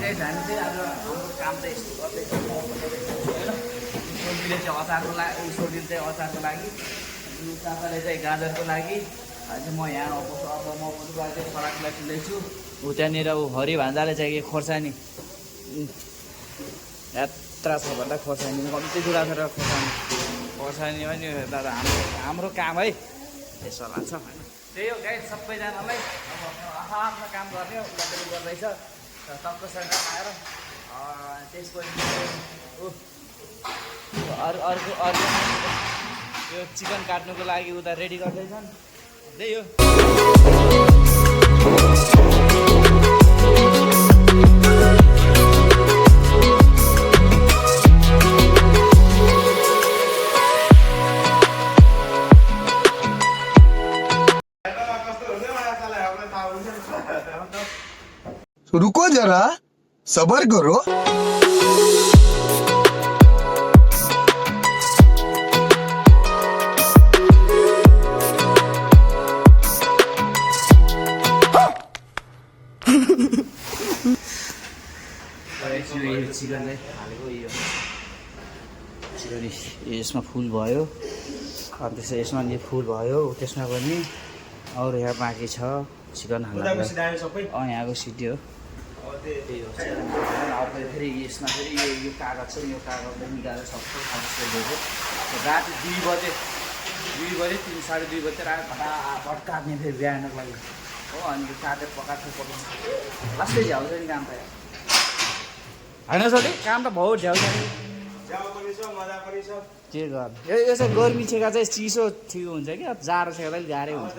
guys हामी चाहिँ आज हाम्रो काम चाहिँ यस्तो गर्दैछ होइन सोनीले चाहिँ अचारको लागि सोनीले चाहिँ अचारको लागि काकाले चाहिँ गाजरको लागि अझै म यहाँ अब म उनीलाई चाहिँ सराकलाई किन्दैछु ऊ त्यहाँनिर ऊ हरि भान्जाले चाहिँ के खोर्सानी यात्रा छ भन्दा खोर्सानी कम्ती कुरा छ र खोर्सानी पनि तर हाम्रो काम है यसो लाग्छ होइन त्यही हो गाइस सबैजनालाई अब आफ्नो काम गर्ने उसलाई गर्दैछ टक्कसँग आएर त्यसपछि अर्को यो चिकन काट्नुको लागि उता रेडी गर्दैछन् त्यही हो रुको जरा सबर करो चिकन चाहिँ हालेको यो चिकन यसमा फुल भयो अनि त्यसै यसमा नि फुल भयो त्यसमा पनि अरू यहाँ बाँकी छ चिकन हाल्नु यहाँको सिटी हो त्यही हो अब फेरि यसमा फेरि यो कागज छ यो कागजलाई निकालेर सबै खाइसकेको राति 2 बजे 3 साढे 2 बजे राति फटाफट काट्ने फेरि बिहानको लागि हो अनि त्यो काटेर पकाएको पकाउँछ लास्टै झ्याउँछ नि काम त होइन सर काम त बहुत झ्याउँछ नि के गर्नु यसो गर्मी छेका चाहिँ चिसो ठिक हुन्छ क्या जाडो छेका चाहिँ गाह्रै हुन्छ